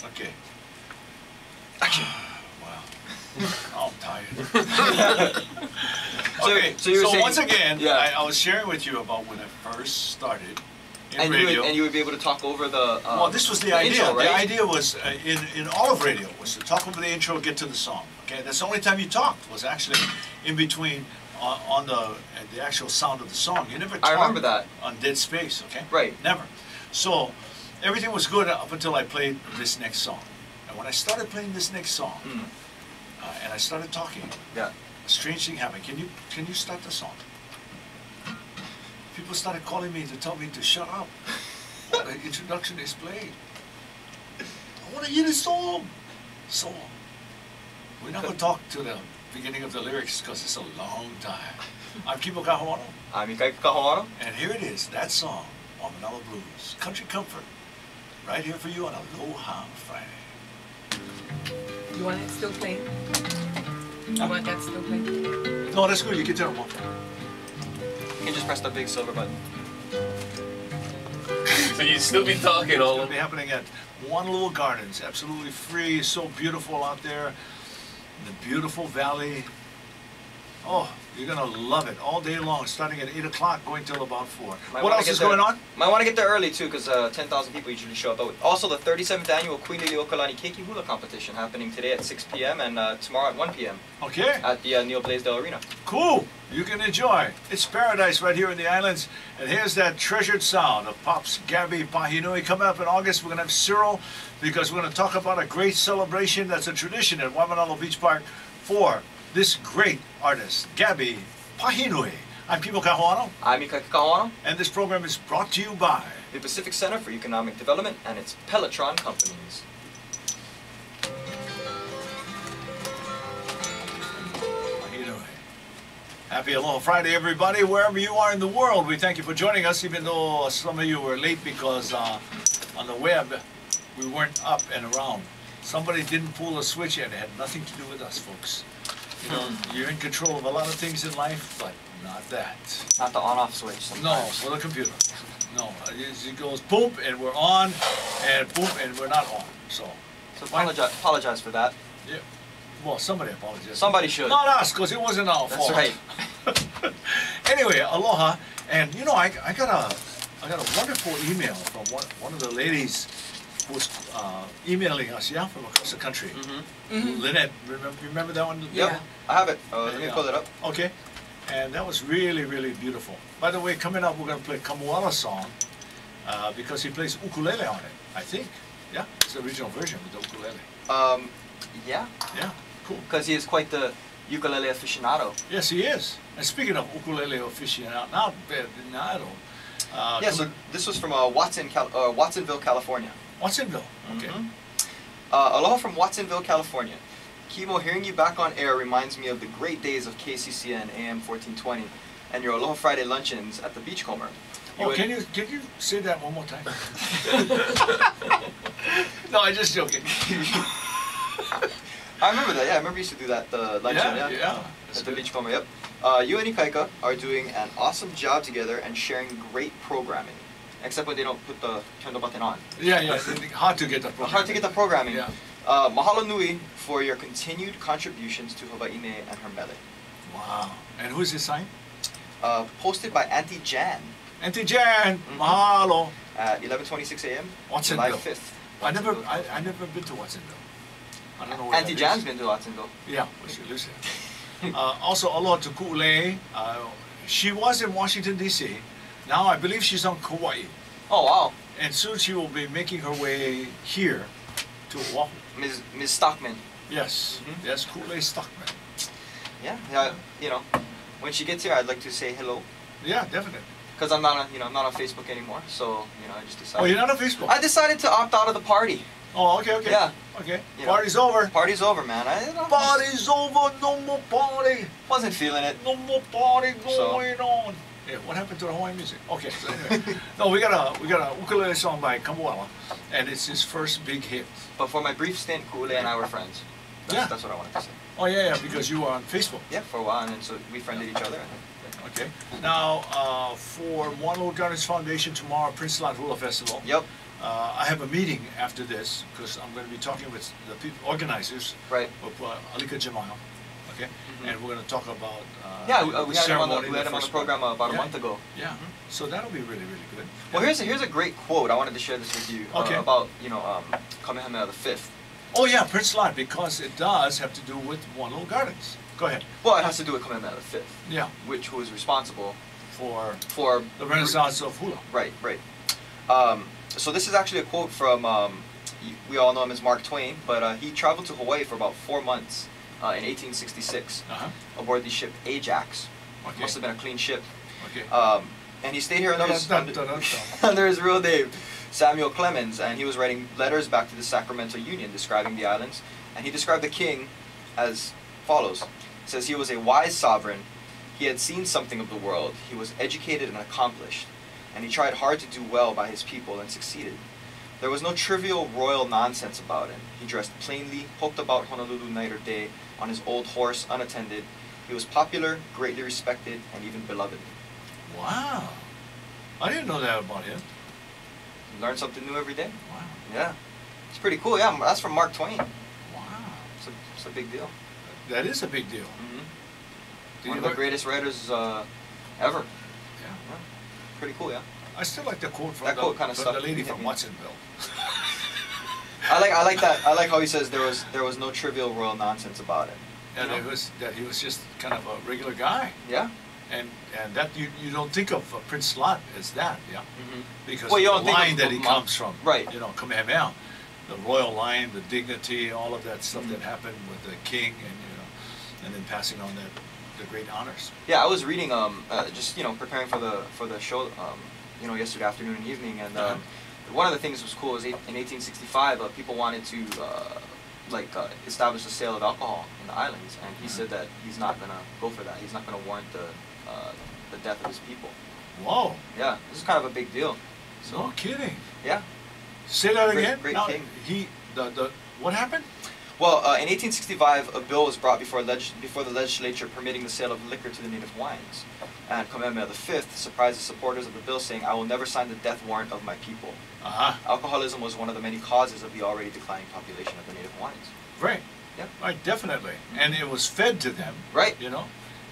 Okay. Action. Wow. I'm tired. Okay, so once again, I was sharing with you about when I first started in radio. And you would be able to talk over the well, this was the idea. intro, right? The idea was, in all of radio, was to talk over the intro, get to the song. Okay, that's the only time you talked, was actually in between on the actual sound of the song. You never talked I remember that. on dead space, okay? Right. Never. So, everything was good up until I played this next song. And when I started playing this next song, and I started talking, yeah, a strange thing happened. Can you start the song? People started calling me to tell me to shut up while the introduction is played. I want to hear the song. So, we're not going to talk to the beginning of the lyrics because it's a long time. I'm Kibo Kahuano. I'm Ikaika Kahuano. And here it is, that song, Wamanalo Blues, Country Comfort, right here for you on Aloha Friday. You want it still playing? You want that still playing? No, that's good. You can turn them off. You can just press the big silver button. So you'd still be talking all It'll be happening at One Little Gardens, absolutely free, so beautiful out there, in the beautiful valley. Oh, you're going to love it all day long, starting at 8 o'clock, going till about 4. What else is going on? Might want to get there early too, because 10,000 people usually show up. Also, the 37th annual Queen Liliuokalani Keiki Hula competition happening today at 6 p.m. and tomorrow at 1 p.m. Okay. At the Neil Blaisdell Arena. Cool. You can enjoy. It's paradise right here in the islands. And here's that treasured sound of Pops Gabby Pahinui. Coming up in August, we're going to have Cyril, because we're going to talk about a great celebration that's a tradition at Waimanalo Beach Park for this great artist, Gabby Pahinui. I'm Kibo Kahuano. I'm Ikaika Kahuano. And this program is brought to you by the Pacific Center for Economic Development and its Pelletron companies. Pahinui. Happy Aloha Friday, everybody, wherever you are in the world. We thank you for joining us, even though some of you were late because on the web we weren't up and around. Somebody didn't pull a switch yet. It had nothing to do with us, folks. You know, you're in control of a lot of things in life, but not that. Not the on-off switch sometimes. No, for the computer. No, it goes boom and we're on, and boom and we're not on. So apologize for that. Yeah. Well, somebody apologizes. Somebody should. Not us, because it wasn't our fault. That's right. Anyway, aloha, and you know, I got a wonderful email from one of the ladies who was emailing us, from across the country. Lynette, remember that one? Yeah, I have it. Let me pull it up. Okay, and that was really, really beautiful. By the way, coming up, we're going to play Kamuala song because he plays ukulele on it, I think. Yeah, it's the original version with the ukulele. Yeah. Yeah, cool. Because he is quite the ukulele aficionado. Yes, he is. And speaking of ukulele aficionado, yeah, so this was from Watsonville, California. Watsonville, okay. Aloha from Watsonville, California. Kimo, hearing you back on air reminds me of the great days of KCCN AM 1420 and your Aloha Friday luncheons at the Beachcomber. Can you say that one more time? No, I'm just joking. I remember that. Yeah, I remember you used to do that luncheon. Yeah. At the Beachcomber. Yep. You and Ikaika are doing an awesome job together and sharing great programming. Except when they don't turn the button on. Yeah, hard to get the programming. Hard to get the programming. Yeah. Mahalo nui for your continued contributions to Hawaiʻi and her mele. Wow. And who's this sign? Posted by Auntie Jan. Auntie Jan, mahalo. At 11:26 a.m. Watsonville. July 5th. I never been to Watsonville. I don't know where Auntie Jan's been to Watsonville. Yeah, well, she lives here. Also, aloha to Ku'ulei. She was in Washington, D.C. Now I believe she's on Kauai. Oh, wow. And soon she will be making her way here to Oahu. Ms. Stockman. Yes, yes, Ku'ulei Stockman. Yeah, you know, when she gets here, I'd like to say hello. Yeah, definitely. Because I'm not on Facebook anymore, so I just decided. Oh, you're not on Facebook? I decided to opt out of the party. Oh, okay. Yeah. Okay. Party's over. Party's over, man. Party's over. No more party. Wasn't feeling it. No more party going on. Yeah, what happened to the Hawaiian music? Okay, so anyway. No, we got a ukulele song by Kamuala, and it's his first big hit. But for my brief stint, Ku'ulei and I were friends. That's what I wanted to say. Oh, yeah, because you were on Facebook. Yeah, for a while, and then so we friended each other. Okay. Now, for One Little Gardens Foundation tomorrow, Prince Lot Hula Festival. Yep. I have a meeting after this because I'm going to be talking with the people, organizers Right. of Alika Jamal, okay? And we're going to talk about Yeah, the we had him on the ceremony, we had him on the first program part. about a Yeah. month ago. Yeah, so that'll be really, really good. Well, here's a great quote. I wanted to share this with you Okay. about Kamehameha V. Oh yeah, Prince Lot, because it does have to do with Wanlo Gardens. Go ahead. Well, it has to do with Kamehameha V, Yeah, which was responsible for for the Renaissance of hula. Right, right. So this is actually a quote from, we all know him as Mark Twain, but he traveled to Hawaii for about 4 months in 1866 Uh-huh. aboard the ship Ajax. Okay. Must have been a clean ship. Okay. And he stayed here under his, Dun, dun, dun, dun. under his real name, Samuel Clemens, and he was writing letters back to the Sacramento Union describing the islands. And he described the king as follows. He says he was a wise sovereign. He had seen something of the world. He was educated and accomplished. And he tried hard to do well by his people and succeeded. There was no trivial royal nonsense about him. He dressed plainly, poked about Honolulu night or day on his old horse unattended. He was popular, greatly respected, and even beloved. Wow. I didn't know that about him. You learn something new every day. Wow. Yeah. It's pretty cool. Yeah, that's from Mark Twain. Wow. It's a big deal. That is a big deal. Did One you of the learn- greatest writers ever. Yeah. Pretty cool, yeah. I still like the quote from, That quote kinda from stuck the lady with from me. Watsonville. I like that. I like how he says there was no trivial royal nonsense about it. And You know? that he was just kind of a regular guy. Yeah. And that you don't think of Prince Lot as that, yeah? Because Well, you the don't think line of that he Ma- comes from, right. you know, Kamehameha, the royal line, the dignity, all of that stuff Mhm. that happened with the king, and then passing on the great honors. Yeah, I was reading just preparing for the show yesterday afternoon and evening, and one of the things that was cool is in 1865 people wanted to establish the sale of alcohol in the islands, and he said that he's not gonna go for that. He's not gonna warrant the death of his people. Whoa, Yeah, this is kind of a big deal. So no kidding. yeah. Say that Great- again. great Now, king. What happened? Well, in 1865, a bill was brought before the legislature permitting the sale of liquor to the native Hawaiians. And Kamehameha V surprised the supporters of the bill, saying, "I will never sign the death warrant of my people." Uh-huh. Alcoholism was one of the many causes of the already declining population of the native Hawaiians. Right. Yep. Right, definitely. And it was fed to them. Right. You know,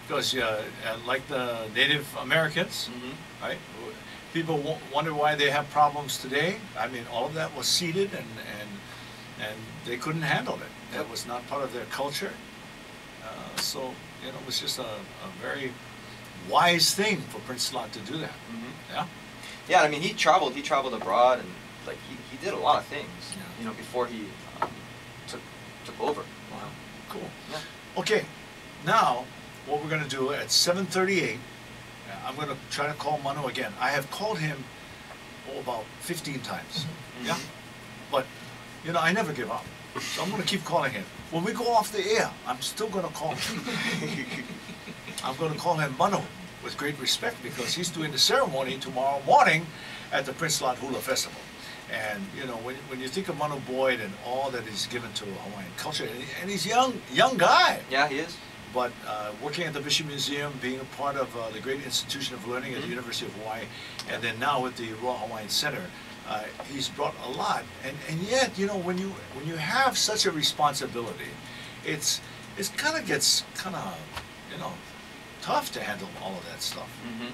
because like the Native Americans, right? People wonder why they have problems today. I mean, all of that was seeded, and they couldn't handle it. That was not part of their culture. So it was just a very wise thing for Prince Lot to do that. Yeah. Yeah, I mean, he traveled abroad, and he did a lot of things. Yeah. Before he took over. Wow. Cool. Yeah. Okay. Now, what we're going to do at 7:38, I'm going to try to call Manu again. I have called him about 15 times. Yeah. But I never give up. So I'm going to keep calling him. When we go off the air, I'm still going to call him. I'm going to call him Manu with great respect, because he's doing the ceremony tomorrow morning at the Prince Lot Hula Festival. And when you think of Manu Boyd and all that he's given to Hawaiian culture, and he's young guy. Yeah, he is. But working at the Bishop Museum, being a part of the great institution of learning at the University of Hawaii, and then now with the Royal Hawaiian Center, he's brought a lot. And yet, when you have such a responsibility, it kind of gets tough to handle all of that stuff.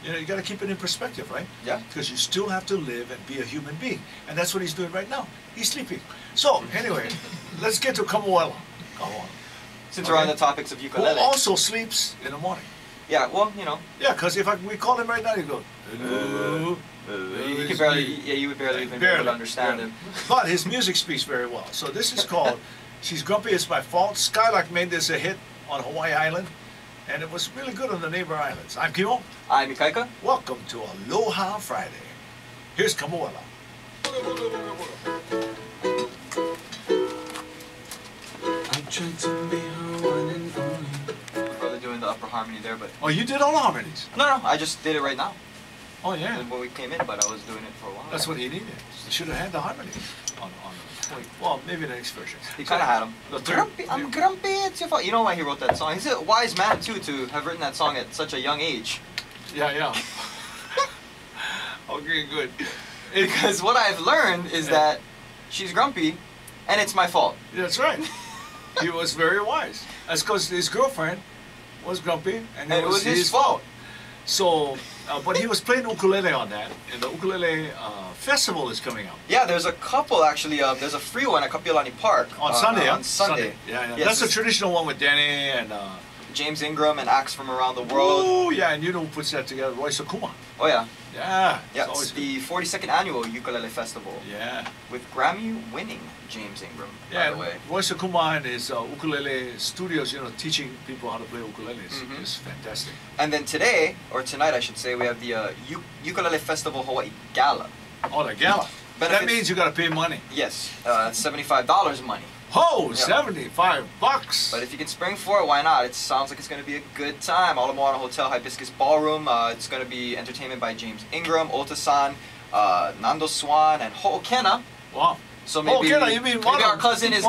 You got to keep it in perspective, right? Yeah. Because you still have to live and be a human being, and that's what he's doing right now. He's sleeping. So anyway, let's get to Kamuela. Since we're on the topics of Who ukulele. also sleeps in the morning. Yeah, well, Yeah, because if we call him right now, you go, hello. you could barely, you would barely even be able to understand him. But his music speaks very well. So this is called She's Grumpy, It's My Fault. Skylark made this a hit on Hawaii Island, and it was really good on the neighbor islands. I'm Kimo. I'm Ikaika. Welcome to Aloha Friday. Here's Kamuela. I tried to be her one and only. Brother doing the upper harmony there, but Oh, you did all the harmonies? no, I just did it right now Oh, yeah. when we came in, but I was doing it for a while. That's what he needed. He should have had the harmony on well, maybe the next version. He kind of had him. The third- Grumpy, I'm grumpy, it's your fault. You know why he wrote that song? He's a wise man, too, to have written that song at such a young age. Yeah. Okay, good. Because what I've learned is that she's grumpy, and it's my fault. That's right. He was very wise. That's because his girlfriend was grumpy, and it was his fault. So, but he was playing ukulele on that, and the ukulele festival is coming up. Yeah, there's a couple actually. There's a free one at Kapiolani Park On Sunday, On Sunday. Yeah. Yes, That's the traditional one with Danny and... James Ingram and acts from around the world. Oh, yeah, and you know who puts that together? Roy Sakuma. Oh, yeah. Yeah. Yeah, it's the 42nd annual Ukulele Festival. Yeah. With Grammy-winning James Ingram, by the way. Roy Sakuma and his ukulele studios, you know, teaching people how to play ukuleles is fantastic. And then today, or tonight I should say, we have the Ukulele Festival Hawaii Gala. Oh, the gala. That means you got to pay money. Yes, it's $75 money. Oh, Yep. $75. But if you can spring for it, why not? It sounds like it's going to be a good time. Ala Moana Hotel Hibiscus Ballroom. It's going to be entertainment by James Ingram, Ota-san, Nando Swan, and Ho'okena. Wow. So maybe, Ho'okena, you mean maybe our cousin is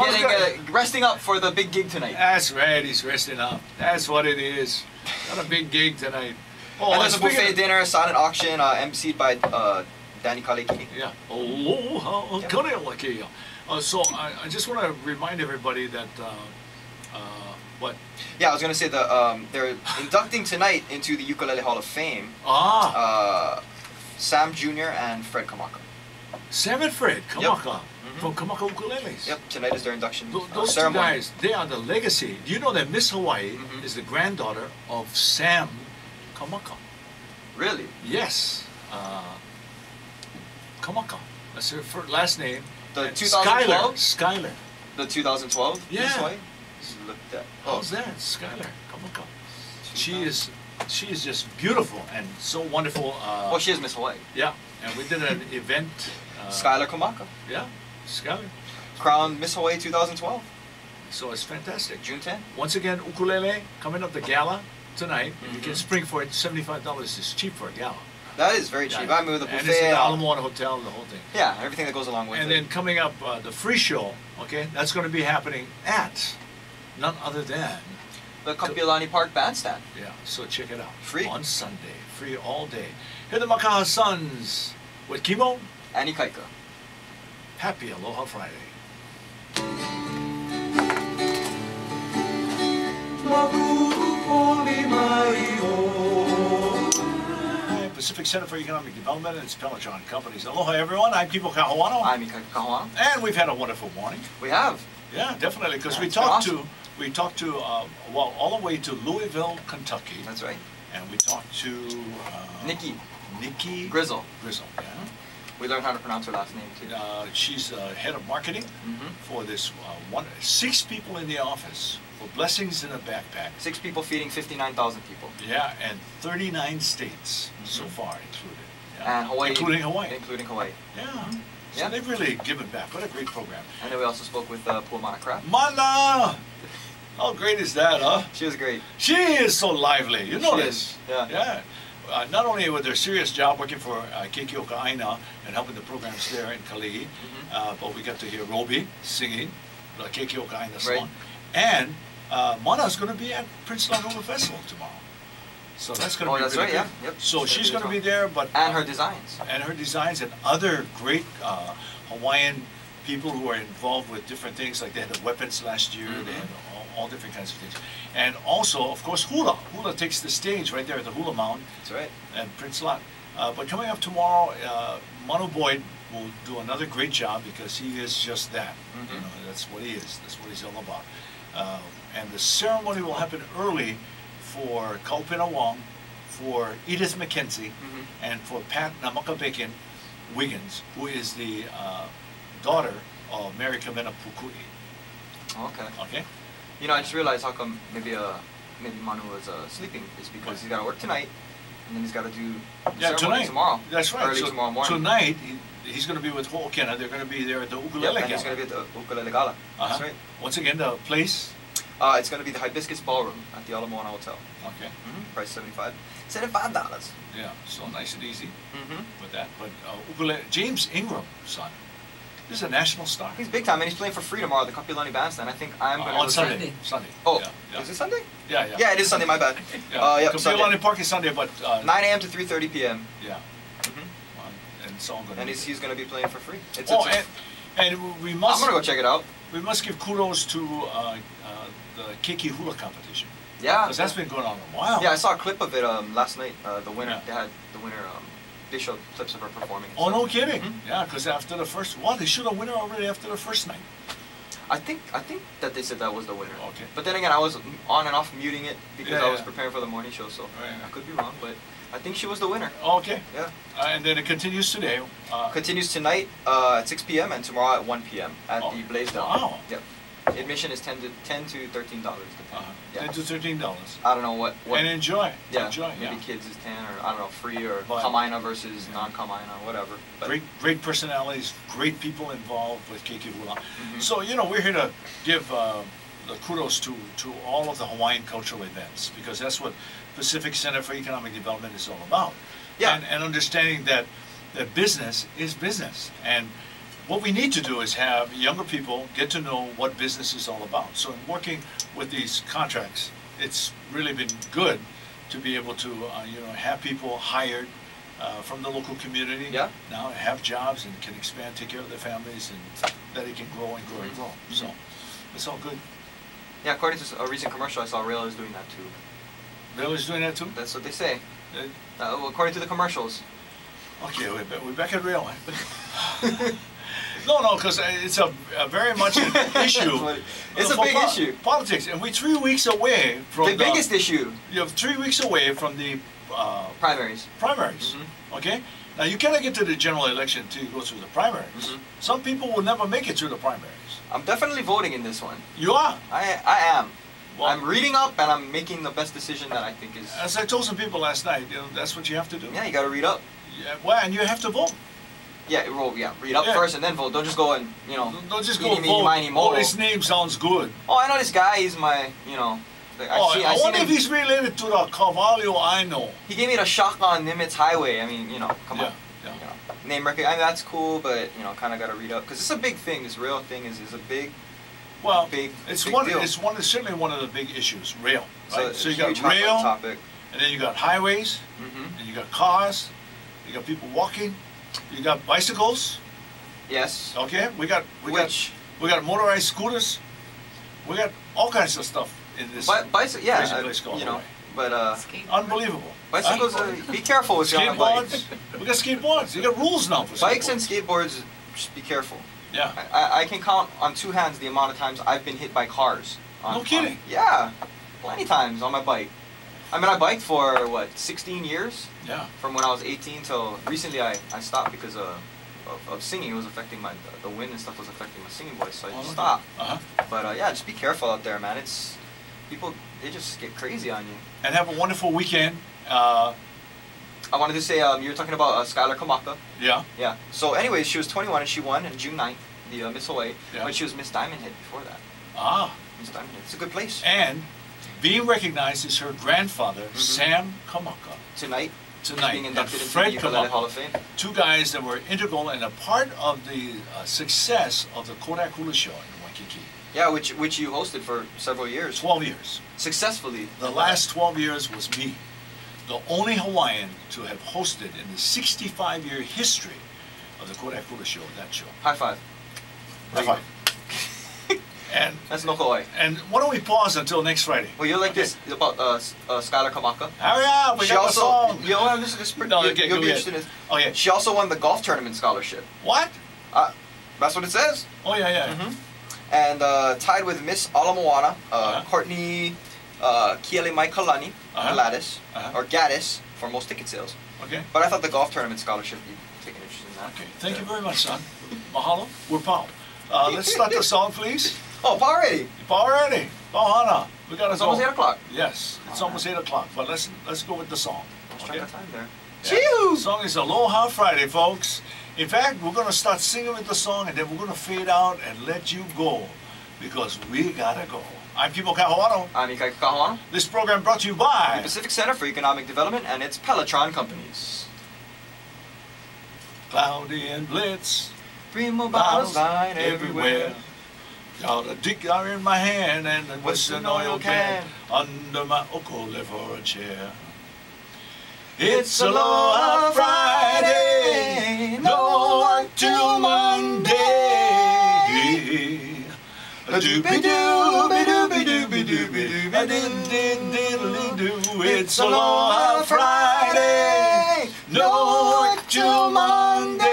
resting up for the big gig tonight. That's right, he's resting up. That's what it is. Got a big gig tonight. Oh, and there's a buffet dinner, silent auction, emceed by Danny Kaleki. Yeah. Aloha. Yeah. So I just want to remind everybody that what? Yeah, I was gonna say they're inducting tonight into the Ukulele Hall of Fame. Sam Jr. and Fred Kamaka. Sam and Fred Kamaka from Kamaka Ukuleles. Yep, tonight is their induction Those ceremony. two guys, they are the legacy. Do you know that Miss Hawaii is the granddaughter of Sam Kamaka? Really? Yes. Kamaka. That's her last name. The 2012? Skylar. The 2012? Yeah. This way? Look at that. How's that? Skylar. Kamaka. She is just beautiful and so wonderful. Well, she is Miss Hawaii. Yeah. And we did an event. Skylar Kamaka. Yeah. Skylar. Crowned Miss Hawaii 2012. So it's fantastic. June 10th. Once again, ukulele coming up the gala tonight. You can spring for it. $75 is cheap for a gala. That is very cheap. Yeah. I mean, with the And it's buffet. in the Ala Moana Hotel and the whole thing. Yeah, everything that goes along with it. And then coming up, the free show, okay, that's going to be happening at none other than... the Kapiolani Park Bandstand. Yeah, so check it out. Free. On Sunday. Free all day. Here are the Makaha Sons with Kimo. Annie Kaika. Happy Aloha Friday. Pacific Center for Economic Development and its Peloton companies. Aloha, everyone. I'm Kipo Kahuano. I'm Ika Kahuana. And we've had a wonderful morning. We have. Yeah, definitely, because Yeah, we it's talked been to well, all the way to Louisville, Kentucky. That's right. And we talked to Nikki Grizzle. Grizzle, yeah. We learned how to pronounce her last name too. She's head of marketing for this 6 people in the office for Blessings in a Backpack. 6 people feeding 59,000 people. Yeah, and 39 states so far included. Yeah. And Hawaii. Including Hawaii. Including Hawaii. Yeah. So Yeah. they've really given back. What a great program. And then we also spoke with Puamana Craft. Mana! How great is that, huh? She was great. She is so lively. You know She this. is, yeah. Yeah. Not only with their serious job working for Keikioka Aina and helping the programs there in Kalihi, but we got to hear Roby singing the Keikioka Aina song. Right. And Mana's going to be at Prince Lagoa Festival tomorrow. So that's going to be that's really right, good. yeah. Yep. So She's she's gonna going to be be there, but And her designs. and her designs and other great Hawaiian people who are involved with different things, like they had the weapons last year, they had all different kinds of things. And also, of course, hula. Hula takes the stage right there at the Hula Mound That's right. at Prince Lot. But coming up tomorrow, Manu Boyd will do another great job because he is just that. You know, that's what he is. That's what he's all about. And the ceremony will happen early for Kaupina Wong, for Edith McKenzie, and for Pat Namaka Bacon Wiggins, who is the daughter of Mary Kamena Pukui. Okay. Okay? You know, I just realized how come maybe Manu was sleeping is because he's got to work tonight, and then he's got to do the ceremony tomorrow. That's right. Early So tomorrow morning. tonight, he's going to be with Ho'okena. They're going to be there at the ukulele and he's gala. going to be at the Ukulele Gala. That's right. Once again, the place. It's going to be the Hibiscus Ballroom at the Ala Moana Hotel. Okay. Price $75. Yeah. So nice and easy Mm-hmm. with that. But ukulele, James Ingram, son, this is a national star. He's big time, and he's playing for free tomorrow at the Kapiolani Bandstand. I think I'm going to on Sunday. Sunday. Oh, Yeah. is it Sunday? Yeah. Yeah. Yeah, it is Sunday. My bad. Yeah. Yep, Kapiolani Sunday. Park is Sunday, but 9 a.m. to 3:30 p.m. yeah. Mm-hmm. And it's all going to And be he's going to be playing for free. It's, Oh, it's and we must... I'm going to go check it out. We must give kudos to the Keiki Hula competition. Yeah. Because that's been going on a while. Yeah, I saw a clip of it last night. The winner, Yeah. they had the winner. They showed clips of her performing. and Oh, stuff. no kidding. Mhm. Yeah, because after the first... Well, they should have winner already after the first night. I think that they said that was the winner. Okay. But then again, I was on and off muting it because Yeah, I was yeah. preparing for the morning show, so Right. I could be wrong, but I think she was the winner. Okay. Yeah. And then it continues today. Continues tonight at 6 p.m. and tomorrow at 1 p.m. at Oh, the Blaisdell. wow. Yep. Admission is $10 to $13, depending. Yeah. $10 to $13. I don't know what. And enjoy. Yeah. Enjoy. Maybe Yeah. kids is 10 or I don't know, free or But- Kamaina versus non-Kamaina, whatever. But Great personalities, great people involved with Keiki Hula. Mhm. So, we're here to give the kudos to all of the Hawaiian cultural events, because that's what Pacific Center for Economic Development is all about. Yeah. And understanding that business is business. And what we need to do is have younger people get to know what business is all about. So in working with these contracts, it's really been good to be able to, have people hired from the local community. Yeah. Now have jobs and can expand, take care of their families, and that it can grow and grow and grow. So it's all good. yeah, according to a recent commercial I saw, Rail is doing that too. Bill is doing that too? That's what they say. Uh, According to the commercials. Okay, we're back at rail. No, because it's a very much an issue. It's a for big issue. Politics, and we're 3 weeks away from The biggest issue. You have 3 weeks away from the Primaries. primaries. Mhm. Okay, now you cannot get to the general election until you go through the primaries. Mhm. Some people will never make it through the primaries. I'm definitely voting in this one. You are. I am. Well, I'm reading up and I'm making the best decision that I think is. as I told some people last night, that's what you have to do. Yeah, you gotta read up. Yeah, well, and you have to vote. Yeah, read up Yeah. first and then vote. Don't just go and, Don't just go eeny, meeny, vote. miny, Oh, moe. his name sounds good. Oh, I know this guy, he's my, I wonder if him. he's related to the Carvalho I know. He gave me the shock on Nimitz Highway. I mean, come Yeah, on. yeah. Name record, I mean, that's cool, but, kind of gotta read up. Because it's a big thing, this rail thing is a big, Well, big, it's big one. deal. It's certainly one of the big issues. Rail. Right? So you it's got a huge hot rail, topic. and then you got highways, Mm-hmm. and you got cars, you got people walking, you got bicycles. Yes. Okay, we got motorized scooters. We got all kinds of stuff in this Bicycle, yeah, crazy place called Hawaii. but Skateboard. Unbelievable. bicycles, Huh? be careful with your bikes. Skateboards. We got skateboards. You got rules now for Bikes and skateboards. skateboards, just be careful. Yeah. I can count on two hands the amount of times I've been hit by cars. No kidding. Yeah, plenty times on my bike. I mean, I biked for, 16 years? Yeah. From when I was 18 till recently I stopped because of singing. It was affecting the wind and stuff was affecting my singing voice, so I just stopped. Uh-huh. But yeah, just be careful out there, man. It's, people, they just get crazy on you. And have a wonderful weekend. I wanted to say, you were talking about Skylar Kamaka. Yeah. Yeah. So anyways, she was 21 and she won on June 9th, the Miss Hawaii. Yeah. But she was Miss Diamond Head before that. Ah. Miss Diamond Head. It's a good place. And being recognized is her grandfather, Sam Kamaka, Tonight, tonight. being And inducted into Fred the Ukulele Hall Kamaka. of Fame. Two guys that were integral and a part of the success of the Kodak Hula Show in Waikiki. Yeah, which you hosted for several years. 12 years. Successfully. The last 12 years was me, the only Hawaiian to have hosted in the 65-year history of the Kodak Hula Show, that show. High five. High five. And That's no Hawaii. and why don't we pause until next Friday? Well, you're like Okay. this about Skylar Kamaka. Hurry up, we She got also, the song. you know, this is No, okay, you'll go be ahead. interested in this. Okay. She also won the golf tournament scholarship. What? That's what it says. Oh, yeah, yeah. Mhm. And tied with Miss Ala Moana, Uh-huh. Courtney Kiele Maikalani, Uh-huh. Gladys, Uh-huh. or Gaddis for most ticket sales. Okay. But I thought the golf tournament scholarship, you'd take an interest in that. Okay. Thank you very much, son. Mahalo. We're Pau. Let's start the song, please. Oh, Paul already. Pau already. Pauhana. We got to It's go. almost 8 o'clock. Yes, it's almost 8 o'clock. But let's go with the song. Let's Okay. try the time there. Yeah. The song is Aloha Friday, folks. In fact, we're going to start singing with the song, and then we're going to fade out and let you go, because we got to go. I'm Kimo Kahuano. I'm Ikai Kahuano, This program brought to you the by Pacific Center for Economic Development, and its Pelotron companies. Cloudy and Blitz, Primo bottles lying everywhere. Got a dicker in my hand and a Western oil can under my okole for a chair. It's Aloha Friday, no It's Aloha Friday, no work till Monday.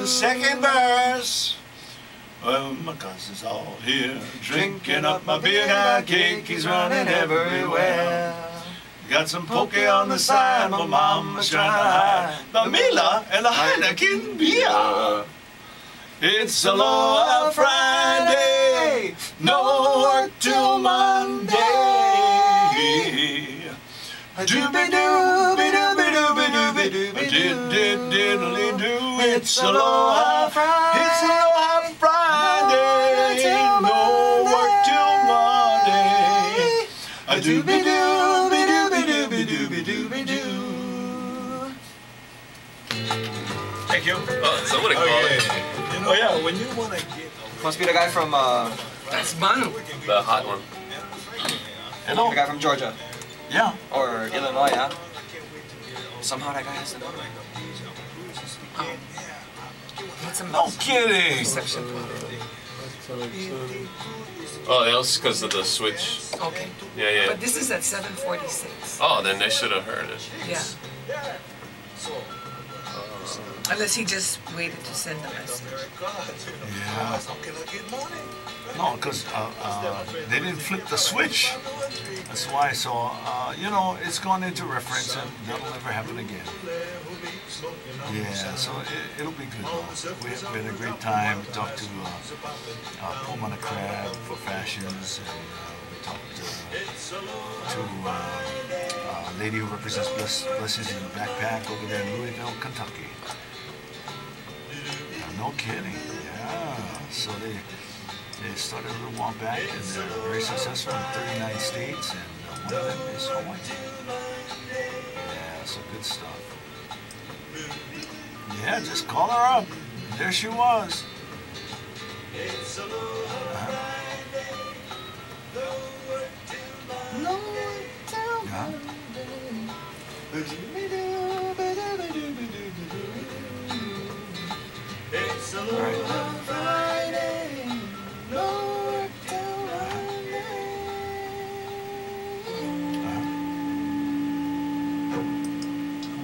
Second verse. Well, my cousin's all here, drinking up my beer, got cake, he's running everywhere. Got some poke on the side, my mama's trying to hide the Mila and the Heineken beer. It's Aloha Friday, no work till Monday. Diddly-doo, it's Aloha Friday. It's Aloha Friday, no work till Monday. Thank you. Oh, somebody called it. Oh yeah, when you want to get... Must be the guy from, That's Manu. The hot one. Hello? the guy from Georgia. Yeah. Or Illinois, huh? Somehow that guy has the number. It's a No kidding. reception problem. Oh, that was because of the switch. Okay. Yeah, yeah. But this is at 7:46. Oh, then they should have heard it. Yeah. Unless he just waited to send the message. Yeah. No, because they didn't flip the switch. That's why. So, you know, it's gone into reference and that'll never happen again. Yeah, so it'll be good. We had a great time. We talked to Pullman a Crab for fashions, and we talked to a lady who represents Blessings in the Backpack over there in Louisville, Kentucky. No kidding. Yeah. So they started a little while back and they're very successful in 39 states, and one of them is Hawaii. Yeah, so good stuff. Yeah, just call her up. There she was.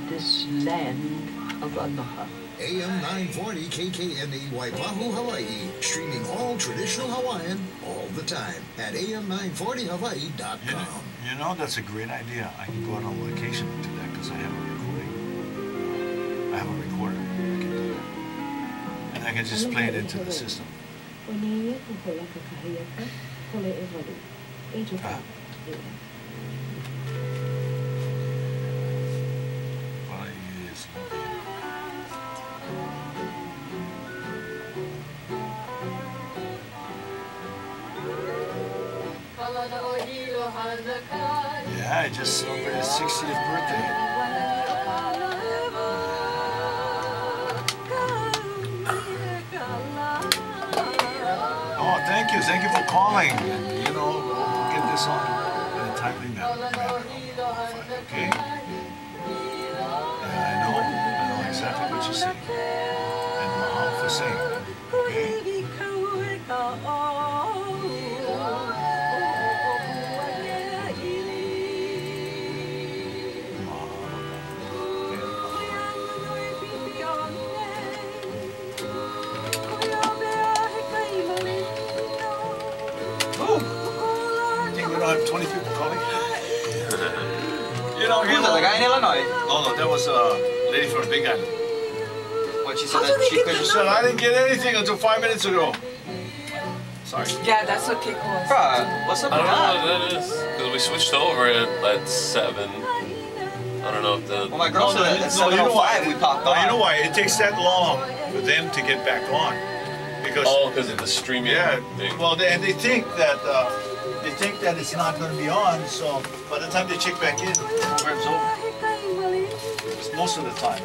This land of Aloha. AM 940 KKNE Waipahu, Hawaii. Streaming all traditional Hawaiian all the time at am940hawaii.com. You know, that's a great idea. I can go out on location and do that because I have a recording. I have a recorder. I can do that. And I can just play it into the system. Well, it is. Yeah, I just celebrated his 60th birthday. Oh, thank you. Thank you for calling. And, you know, we'll get this on in a timely manner. Okay? Yeah, I know exactly what you're saying. And mahalo for saying that. Okay? Think we don't have 20 people calling? You know, Who's that, the guy in Illinois? No, that was a lady from Big Island. What, she said that she She couldn't... said, I didn't get anything until 5 minutes ago. Sorry. Yeah, that's what Kiko was. Bruh, what's up I with don't know that? what that is. Because we switched over at 7. I don't know if the... Well, my girl said at you know why? 7:05 we popped No, on. you know why? It takes that long for them to get back on. Because, Oh, because of the streaming yeah, thing. well, and they think that it's not going to be on, so by the time they check back in, the program's over. It's most of the time.